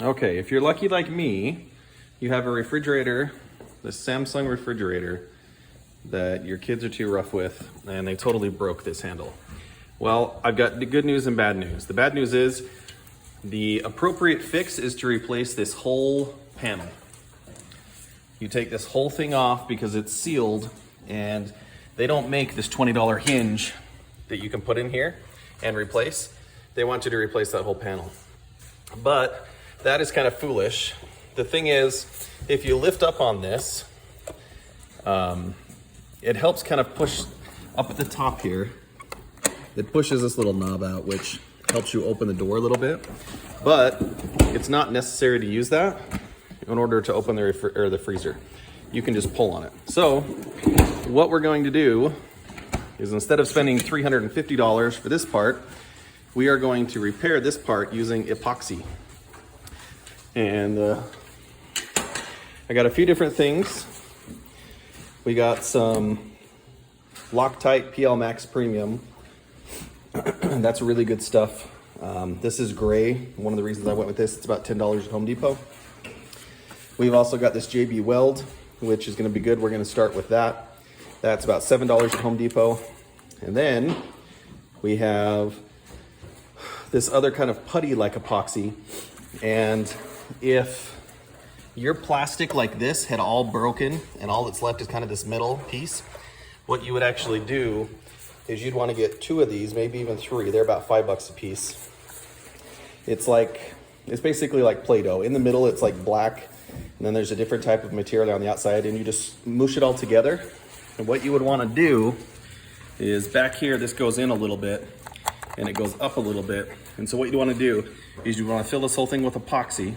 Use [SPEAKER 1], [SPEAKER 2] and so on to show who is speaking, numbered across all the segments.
[SPEAKER 1] Okay, if you're lucky like me, you have a refrigerator, the Samsung refrigerator, that your kids are too rough with, and they totally broke this handle. Well, I've got the good news and bad news. The bad news is the appropriate fix is to replace this whole panel. You take this whole thing off because it's sealed, and they don't make this $20 hinge that you can put in here and replace. They want you to replace that whole panel. But that is kind of foolish. The thing is, if you lift up on this, it helps kind of push up at the top here. It pushes this little knob out, which helps you open the door a little bit. But it's not necessary to use that in order to open the freezer. You can just pull on it. So what we're going to do is, instead of spending $350 for this part, we are going to repair this part using epoxy. And I got a few different things. We got some Loctite PL Max Premium. That's really good stuff. This is gray. One of the reasons I went with this, it's about $10 at Home Depot. We've also got this JB Weld, which is going to be good. We're going to start with that. That's about $7 at Home Depot. And then we have this other kind of putty-like epoxy. And if your plastic like this had all broken and all that's left is kind of this middle piece, what you would actually do is you'd want to get 2 of these, maybe even 3. They're about $5 a piece. It's basically like Play-Doh. In the middle, it's like black, and then there's a different type of material on the outside, and you just mush it all together. And what you would want to do is, back here, this goes in a little bit, and it goes up a little bit. And so what you want to do is you want to fill this whole thing with epoxy,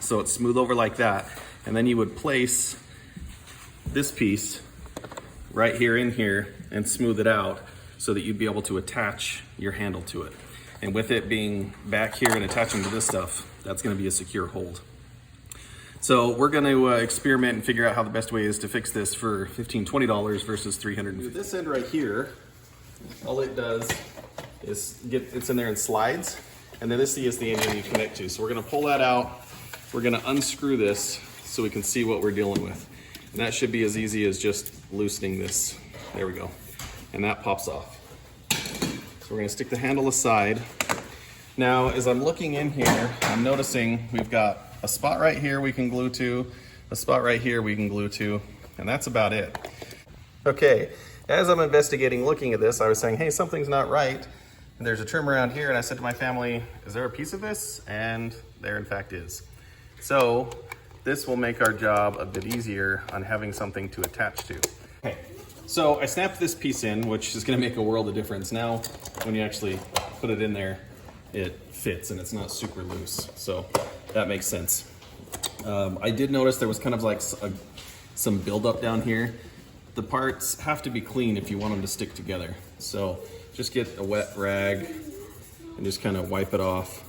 [SPEAKER 1] so it's smooth over like that. And then you would place this piece right here in here and smooth it out so that you'd be able to attach your handle to it. And with it being back here and attaching to this stuff, that's going to be a secure hold. So we're going to experiment and figure out how the best way is to fix this for $15, $20 versus $350. This end right here, all it does is it's in there and slides, and then this is the end you connect to. So we're going to pull that out. We're going to unscrew this so we can see what we're dealing with. And that should be as easy as just loosening this. There we go. And that pops off. So we're going to stick the handle aside. Now, as I'm looking in here, I'm noticing we've got a spot right here we can glue to, a spot right here we can glue to, and that's about it. Okay, as I'm investigating looking at this, I was saying, hey, something's not right. And there's a trim around here, and I said to my family, is there a piece of this? And there in fact is. So this will make our job a bit easier on having something to attach to. Okay, so I snapped this piece in, which is gonna make a world of difference. Now, when you actually put it in there, it fits and it's not super loose. So that makes sense. I did notice there was kind of like some buildup down here. The parts have to be clean if you want them to stick together. So just get a wet rag and just kind of wipe it off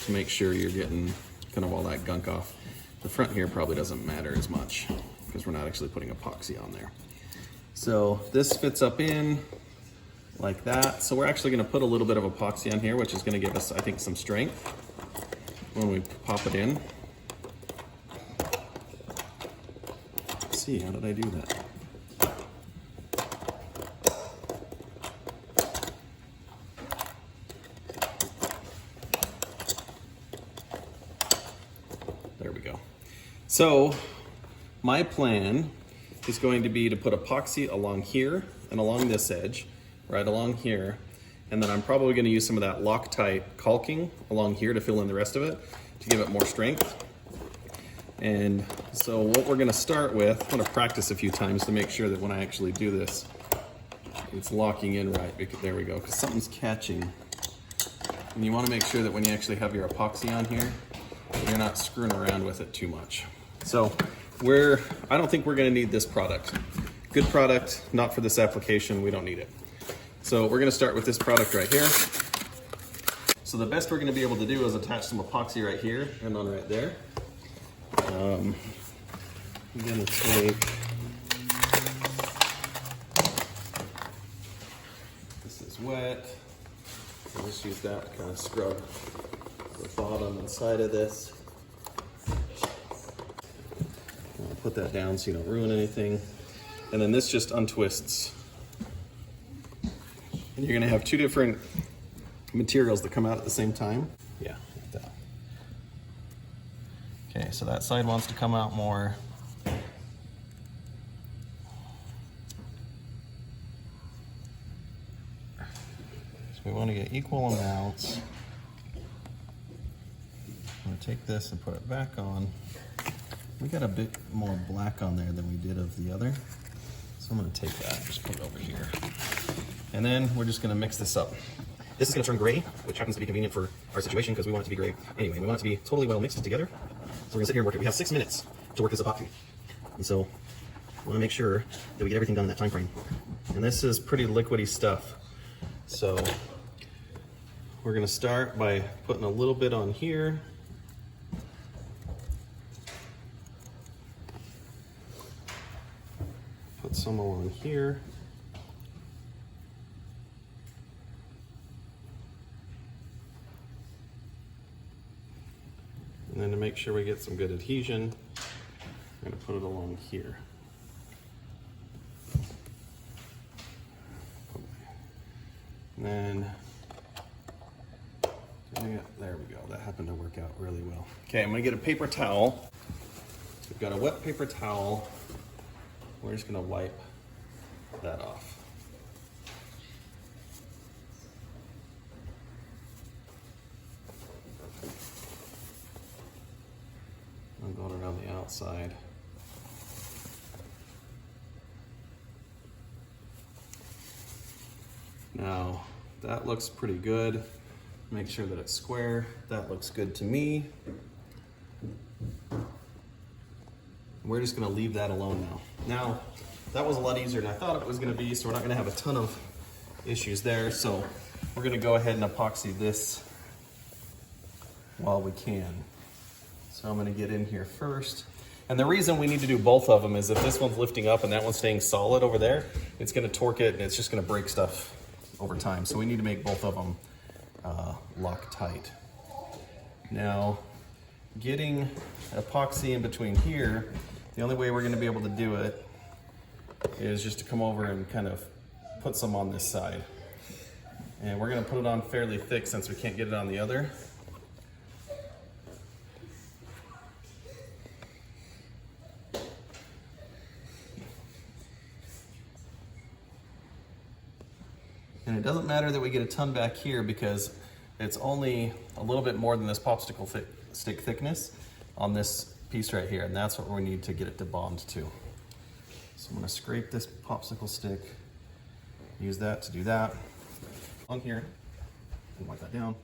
[SPEAKER 1] to make sure you're getting kind of all that gunk off. The front here probably doesn't matter as much because we're not actually putting epoxy on there. So this fits up in like that. So we're actually going to put a little bit of epoxy on here, which is going to give us, I think, some strength when we pop it in. Let's see, how did I do that? There we go. So my plan is going to be to put epoxy along here and along this edge, right along here, and then I'm probably going to use some of that Loctite caulking along here to fill in the rest of it to give it more strength. And so what we're going to start with, I'm going to practice a few times to make sure that when I actually do this, it's locking in right. There we go, because something's catching. And you want to make sure that when you actually have your epoxy on here, you're not screwing around with it too much. So I don't think we're going to need this product. Good product, not for this application, we don't need it. So we're going to start with this product right here. So the best we're going to be able to do is attach some epoxy right here and on right there. I'm going to take, this is wet, so just use that to kind of scrub the bottom and side of this. I'll put that down so you don't ruin anything. And then this just untwists. And you're gonna have two different materials that come out at the same time. Yeah, like that. Okay, so that side wants to come out more. So we want to get equal amounts. I'm gonna take this and put it back on. We got a bit more black on there than we did of the other. So I'm gonna take that and just put it over here. And then we're just gonna mix this up. This is gonna turn gray, which happens to be convenient for our situation because we want it to be gray. Anyway, we want it to be totally well mixed together. So we're gonna sit here and work it. We have 6 minutes to work this epoxy. And so we wanna make sure that we get everything done in that time frame. And this is pretty liquidy stuff. So we're gonna start by putting a little bit on here. Put some along here. And then to make sure we get some good adhesion, I'm gonna put it along here. And then, there we go, that happened to work out really well. Okay, I'm gonna get a paper towel. We've got a wet paper towel. We're just gonna wipe that off. I'm going around the outside. Now, that looks pretty good. Make sure that it's square. That looks good to me. We're just gonna leave that alone now. Now, that was a lot easier than I thought it was gonna be, so we're not gonna have a ton of issues there. So we're gonna go ahead and epoxy this while we can. So I'm gonna get in here first. And the reason we need to do both of them is if this one's lifting up and that one's staying solid over there, it's gonna torque it and it's just gonna break stuff over time. So we need to make both of them lock tight. Now, getting epoxy in between here, the only way we're gonna be able to do it is just to come over and kind of put some on this side. And we're gonna put it on fairly thick since we can't get it on the other. And it doesn't matter that we get a ton back here because it's only a little bit more than this popsicle stick thickness on this piece right here. And that's what we need to get it to bond to. So I'm gonna scrape this popsicle stick, use that to do that. On here, and wipe that down.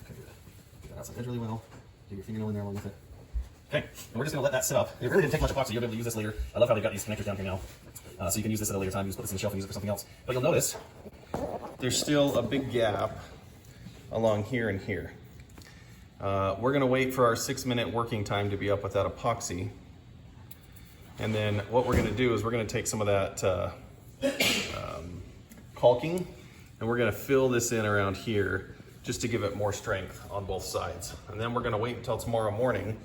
[SPEAKER 1] Okay, good. Get that outside edge really well. Get your fingernail in there along with it. Okay, and we're just gonna let that sit up. It really didn't take much epoxy, you'll be able to use this later. I love how they've got these connectors down here now. So you can use this at a later time, you just put this in the shelf and use it for something else. But you'll notice, there's still a big gap along here and here. We're gonna wait for our 6-minute working time to be up with that epoxy. And then what we're gonna do is we're gonna take some of that caulking and we're gonna fill this in around here just to give it more strength on both sides. And then we're gonna wait until tomorrow morning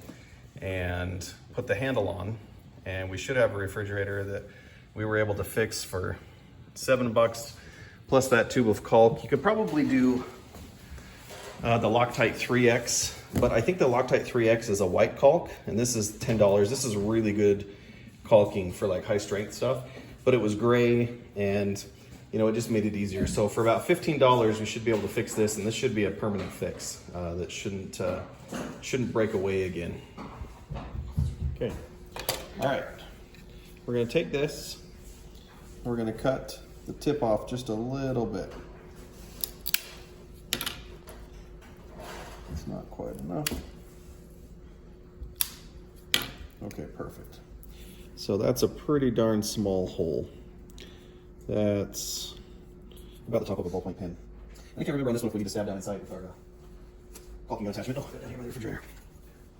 [SPEAKER 1] and put the handle on, and we should have a refrigerator that we were able to fix for $7 plus that tube of caulk. You could probably do the Loctite 3X, but I think the Loctite 3X is a white caulk, and this is $10. This is really good caulking for like high strength stuff, but it was gray and you know, it just made it easier. So for about $15, we should be able to fix this, and this should be a permanent fix that shouldn't break away again. Okay, all right. We're gonna take this, we're gonna cut the tip off just a little bit. It's not quite enough. Okay, perfect. So that's a pretty darn small hole. That's about the top of a ballpoint pen. I can't remember on this one if we need to stab down inside with our caulking attachment. Oh, down here by the refrigerator.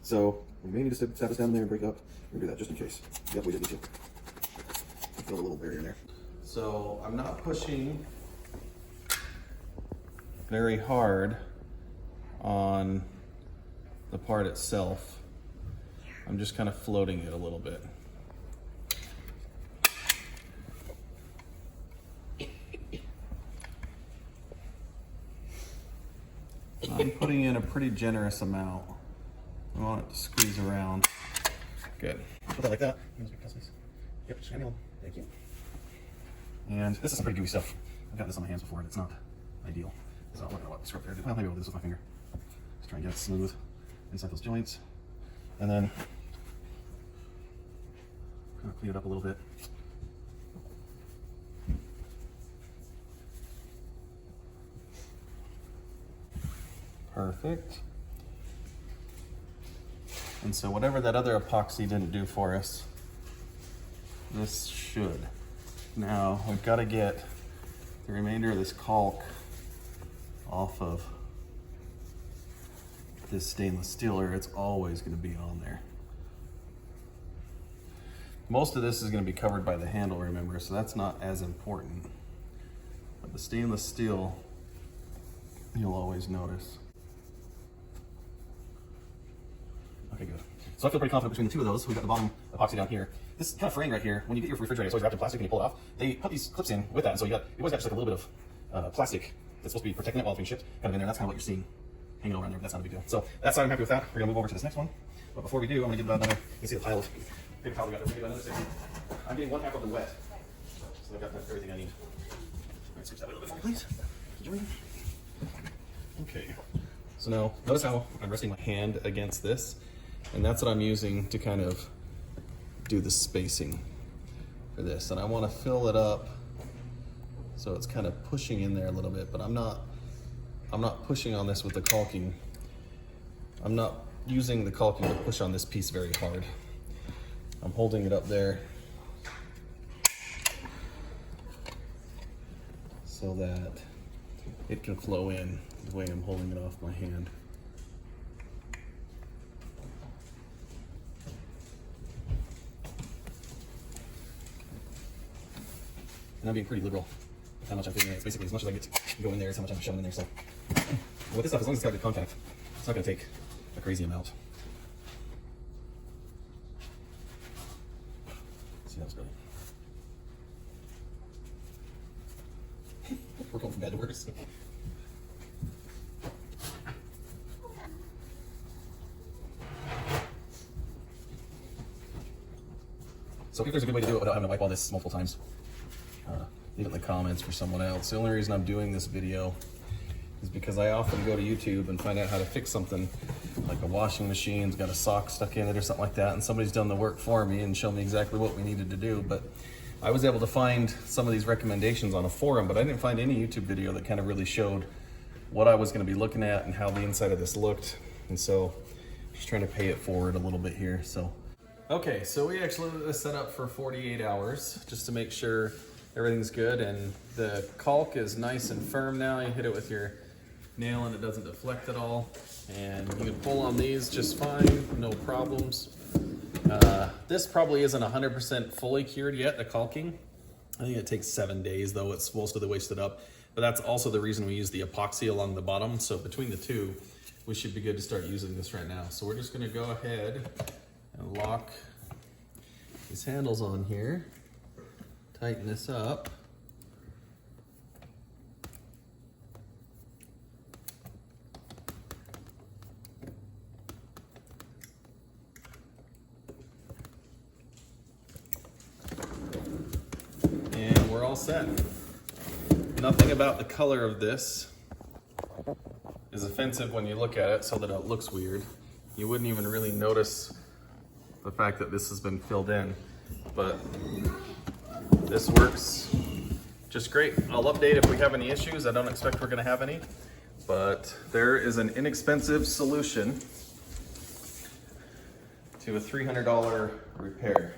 [SPEAKER 1] So we may need to stab this down there and break up. We're gonna do that just in case. Yep, we did need to. Fill a little barrier in there. So I'm not pushing very hard on the part itself. I'm just kind of floating it a little bit. I'm putting in a pretty generous amount. I want it to squeeze around. Good. Put that like that. Yep, just gonna thank you. And this is some pretty gooey stuff. I've got this on my hands before and it's not ideal. So I'm not gonna scrub there. Well, maybe I'll do this with my finger. Just try and get it smooth inside those joints. And then kind of clean it up a little bit. Perfect. And so whatever that other epoxy didn't do for us, this should. Now we've got to get the remainder of this caulk off of this stainless steel, or it's always going to be on there. Most of this is going to be covered by the handle, remember, so that's not as important. But the stainless steel, you'll always notice. Okay, good. So I feel pretty confident between the two of those. We've got the bottom epoxy down here. This kind of frame right here, when you get your refrigerator, it's always wrapped in plastic and you pull it off. They put these clips in with that, and so you always got just like a little bit of plastic that's supposed to be protecting it while it's being shipped kind of in there. That's kind of what you're seeing hanging around there, but that's not a big deal. So that's how I'm happy with that. We're gonna move over to this next one. But before we do, I'm gonna get another, you can see the pile of paper towel we got there. We're gonna get another section. I'm getting one half of them wet. So I've got everything I need. All right, switch that way a little bit for me, please. Join. Okay. So now, notice how I'm resting my hand against this, and that's what I'm using to kind of do the spacing for this. And I want to fill it up so it's kind of pushing in there a little bit, but I'm not pushing on this with the caulking. I'm not using the caulking to push on this piece very hard. I'm holding it up there so that it can flow in the way I'm holding it off my hand. And I'm being pretty liberal with how much I'm fitting in. It's basically as much as I get to go in there is how much I'm shoving in there. So with this stuff, as long as it's got good contact, it's not going to take a crazy amount. See, that was brilliant. We're going from bad to worse. So if there's a good way to do it without having to wipe all this multiple times, leave it in the comments for someone else. The only reason I'm doing this video is because I often go to YouTube and find out how to fix something, like a washing machine's got a sock stuck in it or something like that, and somebody's done the work for me and shown me exactly what we needed to do. But I was able to find some of these recommendations on a forum, but I didn't find any YouTube video that kind of really showed what I was going to be looking at and how the inside of this looked. And so I'm just trying to pay it forward a little bit here. So okay, so we actually let this set up for 48 hours just to make sure everything's good, and the caulk is nice and firm now. You hit it with your nail and it doesn't deflect at all, and you can pull on these just fine, no problems. This probably isn't 100% fully cured yet, the caulking. I think it takes 7 days though. It's supposed to the wasted up, but that's also the reason we use the epoxy along the bottom. So between the two, we should be good to start using this right now. So we're just gonna go ahead and lock these handles on here, tighten this up. And we're all set. Nothing about the color of this is offensive when you look at it so that it looks weird. You wouldn't even really notice the fact that this has been filled in, but this works just great. I'll update if we have any issues. I don't expect we're gonna have any, but there is an inexpensive solution to a $300 repair.